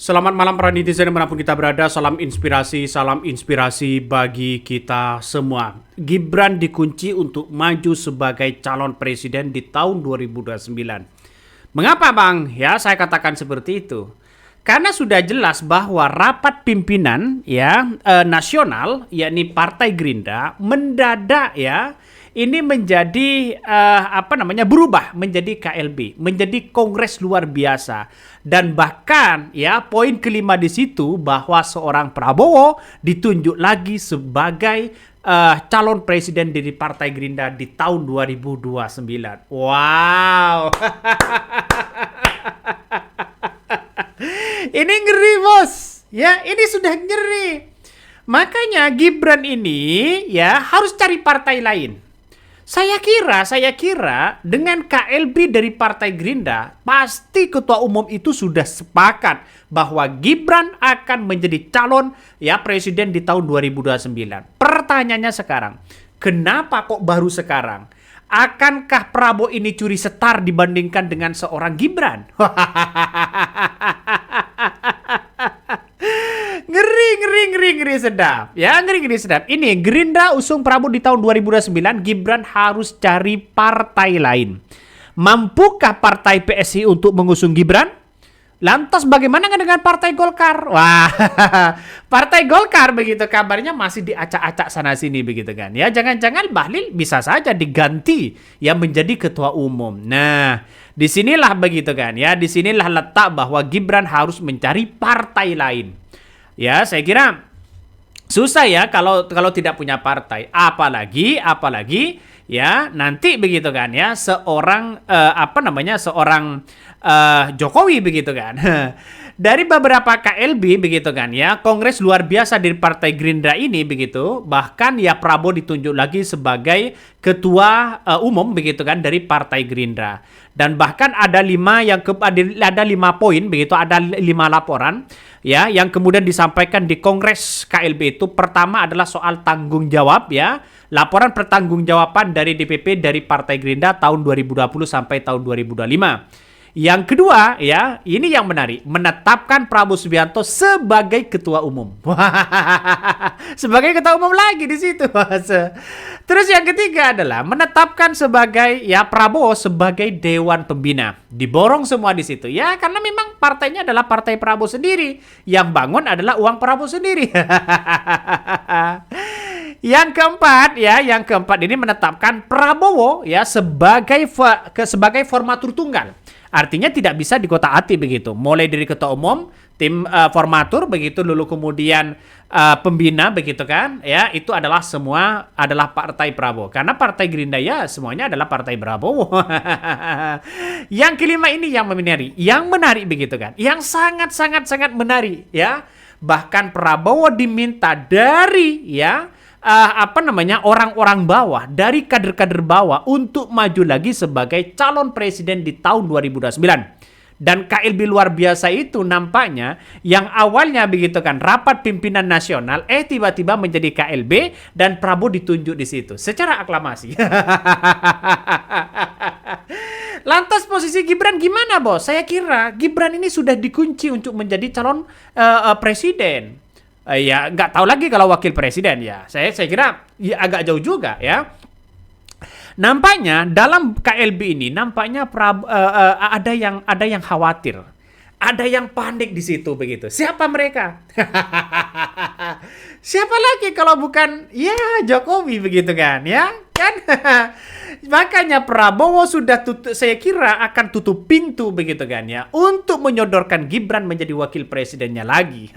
Selamat malam para netizen dimanapun kita berada, salam inspirasi bagi kita semua. Gibran dikunci untuk maju sebagai calon presiden di tahun 2029. Mengapa Bang? Ya saya katakan seperti itu. Karena sudah jelas bahwa rapat pimpinan nasional, yakni Partai Gerindra, mendadak ini menjadi berubah menjadi KLB, menjadi kongres luar biasa. Dan bahkan poin kelima di situ bahwa seorang Prabowo ditunjuk lagi sebagai calon presiden dari Partai Gerindra di tahun 2029. Wow. Ini ngeri bos. Ya, ini sudah ngeri. Makanya Gibran ini harus cari partai lain. Saya kira dengan KLB dari Partai Gerindra, pasti ketua umum itu sudah sepakat bahwa Gibran akan menjadi calon presiden di tahun 2029. Pertanyaannya sekarang, kenapa kok baru sekarang? Akankah Prabowo ini curi setar dibandingkan dengan seorang Gibran? Ngeri sedap. Ngeri sedap. Ini Gerindra usung Prabowo di tahun 2029, Gibran harus cari partai lain. Mampukah partai PSI untuk mengusung Gibran? Lantas bagaimana dengan Partai Golkar? Wah, Partai Golkar begitu kabarnya masih diacak-acak sana sini begitu kan. Ya, jangan-jangan Bahlil bisa saja diganti menjadi ketua umum. Nah, disinilah begitu kan. Ya, disinilah letak bahwa Gibran harus mencari partai lain. Ya, saya kira susah kalau tidak punya partai. Apalagi nanti begitu kan seorang seorang Jokowi begitu kan. Dari beberapa KLB begitu kan kongres luar biasa dari Partai Gerindra ini begitu, bahkan Prabowo ditunjuk lagi sebagai ketua umum begitu kan dari Partai Gerindra. Dan bahkan ada 5 poin begitu, ada 5 laporan yang kemudian disampaikan di Kongres KLB itu. Pertama adalah soal tanggung jawab laporan pertanggungjawaban dari DPP dari Partai Gerindra tahun 2020 sampai tahun 2025. Yang kedua ini yang menarik, menetapkan Prabowo Subianto sebagai ketua umum. Sebagai ketua umum lagi di situ. Terus yang ketiga adalah menetapkan sebagai Prabowo sebagai dewan pembina. Diborong semua di situ. Karena memang partainya adalah partai Prabowo sendiri. Yang bangun adalah uang Prabowo sendiri. Yang keempat ini menetapkan Prabowo sebagai formatur tunggal. Artinya tidak bisa dikotak-atik begitu. Mulai dari ketua umum, tim formatur begitu, lalu kemudian pembina begitu kan. Itu adalah semua adalah partai Prabowo. Karena Partai Gerindra semuanya adalah partai Prabowo. Yang kelima ini yang menarik begitu kan. Yang sangat menarik Bahkan Prabowo diminta dari orang-orang bawah, dari kader-kader bawah untuk maju lagi sebagai calon presiden di tahun 2029. Dan KLB luar biasa itu nampaknya yang awalnya begitu kan rapat pimpinan nasional tiba-tiba menjadi KLB dan Prabowo ditunjuk di situ secara aklamasi. Lantas posisi Gibran gimana, Bos? Saya kira Gibran ini sudah dikunci untuk menjadi calon presiden. Nggak tahu lagi kalau wakil presiden Saya kira agak jauh juga Nampaknya dalam KLB ini nampaknya ada yang khawatir, ada yang panik di situ begitu. Siapa mereka? Siapa lagi kalau bukan Jokowi begitu kan kan? Makanya Prabowo sudah saya kira akan tutup pintu begitu kan untuk menyodorkan Gibran menjadi wakil presidennya lagi.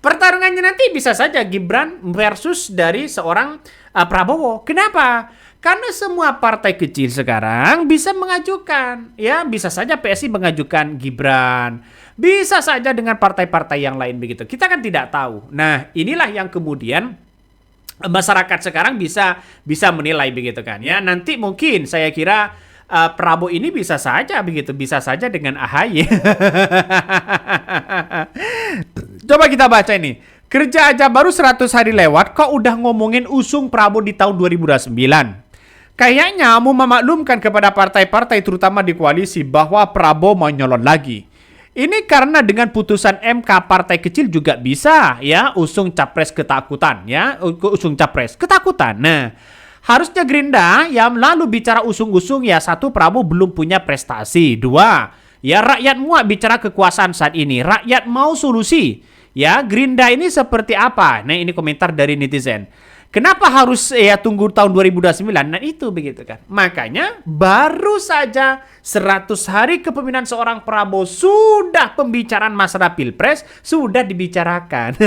Pertarungannya nanti bisa saja Gibran versus dari seorang Prabowo. Kenapa? Karena semua partai kecil sekarang bisa mengajukan bisa saja PSI mengajukan Gibran, bisa saja dengan partai-partai yang lain begitu. Kita kan tidak tahu. Nah, inilah yang kemudian masyarakat sekarang bisa menilai begitu kan nanti mungkin saya kira Prabowo ini bisa saja dengan AHY. Coba kita baca ini. Kerja aja baru 100 hari lewat kok udah ngomongin usung Prabowo di tahun 2029. Kayaknya mau memaklumkan kepada partai-partai terutama di koalisi bahwa Prabowo mau nyalon lagi. Ini karena dengan putusan MK partai kecil juga bisa ya usung capres ketakutan ya, usung capres ketakutan. Nah, harusnya Gerindra yang lalu bicara usung-usung ya, satu, Prabowo belum punya prestasi. Dua, ya rakyat muak bicara kekuasaan saat ini. Rakyat mau solusi. Ya, Gerindra ini seperti apa? Nah, ini komentar dari netizen. Kenapa harus ya tunggu tahun 2029? Nah itu begitu kan. Makanya baru saja 100 hari kepemimpinan seorang Prabowo sudah pembicaraan masalah Pilpres sudah dibicarakan.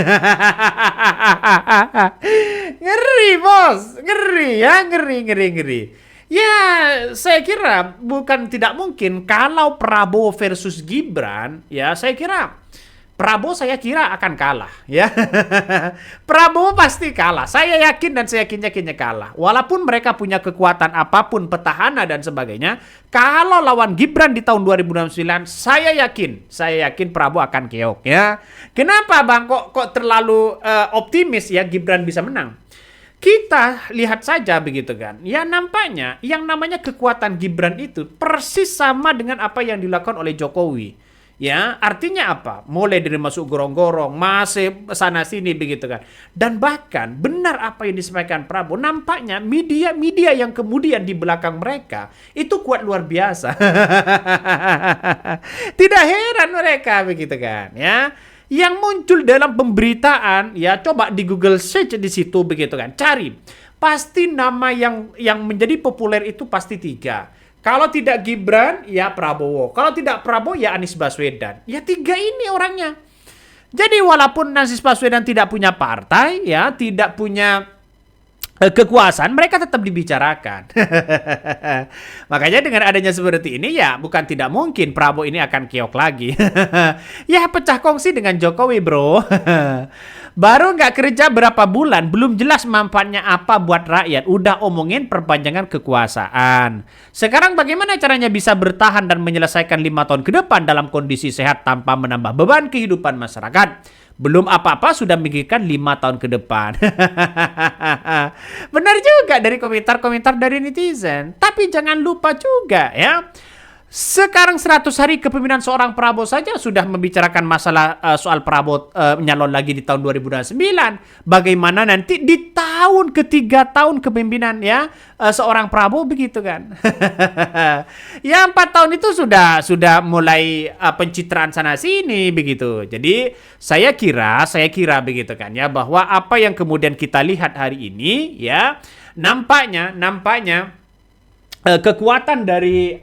Ngeri bos, ngeri ya, ngeri. Ya, saya kira bukan tidak mungkin kalau Prabowo versus Gibran, ya saya kira Prabowo saya kira akan kalah ya. Prabowo pasti kalah. Saya yakin dan saya yakinnya kalah. Walaupun mereka punya kekuatan apapun, petahana dan sebagainya, kalau lawan Gibran di tahun 2069, saya yakin Prabowo akan keok ya. Kenapa Bang kok terlalu optimis ya Gibran bisa menang? Kita lihat saja begitu kan. Ya nampaknya yang namanya kekuatan Gibran itu persis sama dengan apa yang dilakukan oleh Jokowi. Ya, artinya apa? Mulai dari masuk gorong-gorong, masih sana sini begitu kan. Dan bahkan benar apa yang disampaikan Prabowo, nampaknya media-media yang kemudian di belakang mereka itu kuat luar biasa. Tidak heran mereka begitu kan, ya. Yang muncul dalam pemberitaan, ya coba di Google search di situ begitu kan. Cari. Pasti nama yang menjadi populer itu pasti 3. Kalau tidak Gibran, ya Prabowo. Kalau tidak Prabowo, ya Anies Baswedan. Ya 3 ini orangnya. Jadi walaupun Anies Baswedan tidak punya partai, ya tidak punya kekuasaan, mereka tetap dibicarakan. Makanya dengan adanya seperti ini, ya bukan tidak mungkin Prabowo ini akan keok lagi. Ya pecah kongsi dengan Jokowi bro. Baru nggak kerja berapa bulan, belum jelas manfaatnya apa buat rakyat. Udah omongin perpanjangan kekuasaan. Sekarang bagaimana caranya bisa bertahan dan menyelesaikan 5 tahun ke depan dalam kondisi sehat tanpa menambah beban kehidupan masyarakat? Belum apa-apa sudah memikirkan 5 tahun ke depan. Benar juga dari komentar-komentar dari netizen. Tapi jangan lupa juga ya. Sekarang 100 hari kepemimpinan seorang Prabowo saja sudah membicarakan masalah soal Prabowo nyalon lagi di tahun 2009. Bagaimana nanti di tahun ketiga tahun kepemimpinan ya seorang Prabowo begitu kan. Ya 4 tahun itu sudah mulai pencitraan sana sini begitu. Jadi saya kira begitu kan ya, bahwa apa yang kemudian kita lihat hari ini ya nampaknya kekuatan dari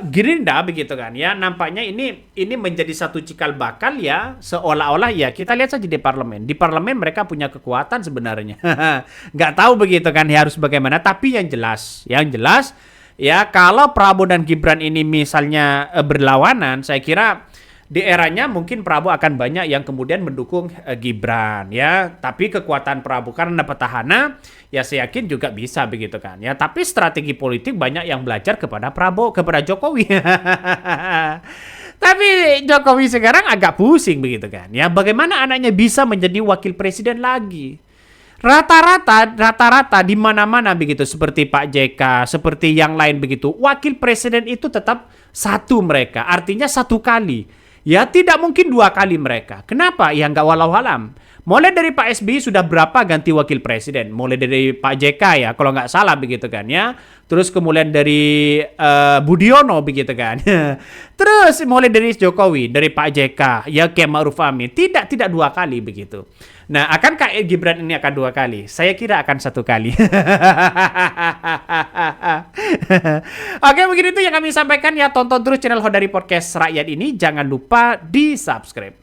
Gerindra begitu kan ya, nampaknya ini menjadi satu cikal bakal ya, seolah-olah ya kita lihat saja di parlemen mereka punya kekuatan sebenarnya. Nggak tahu begitu kan ya harus bagaimana, tapi yang jelas ya kalau Prabowo dan Gibran ini misalnya berlawanan, saya kira di eranya mungkin Prabowo akan banyak yang kemudian mendukung Gibran ya, tapi kekuatan Prabowo karena petahana ya saya yakin juga bisa begitu kan ya, tapi strategi politik banyak yang belajar kepada Jokowi. Tapi Jokowi sekarang agak pusing begitu kan ya, bagaimana anaknya bisa menjadi wakil presiden lagi. Rata-rata di mana-mana begitu, seperti Pak JK, seperti yang lain begitu, wakil presiden itu tetap satu mereka, artinya 1 kali. Ya tidak mungkin 2 kali mereka. Kenapa? Ya nggak walau-alam. Mulai dari Pak SBY sudah berapa ganti wakil presiden? Mulai dari Pak JK ya, kalau nggak salah begitu kan ya. Terus kemudian dari Budiono begitu kan. Terus mulai dari Jokowi, dari Pak JK, ya Kiai Ma'ruf Amin. Tidak 2 kali begitu. Nah, akankah Gibran ini akan 2 kali? Saya kira akan 1 kali. Oke, begitu itu yang kami sampaikan ya. Tonton terus channel Hodari Podcast Rakyat ini. Jangan lupa di subscribe.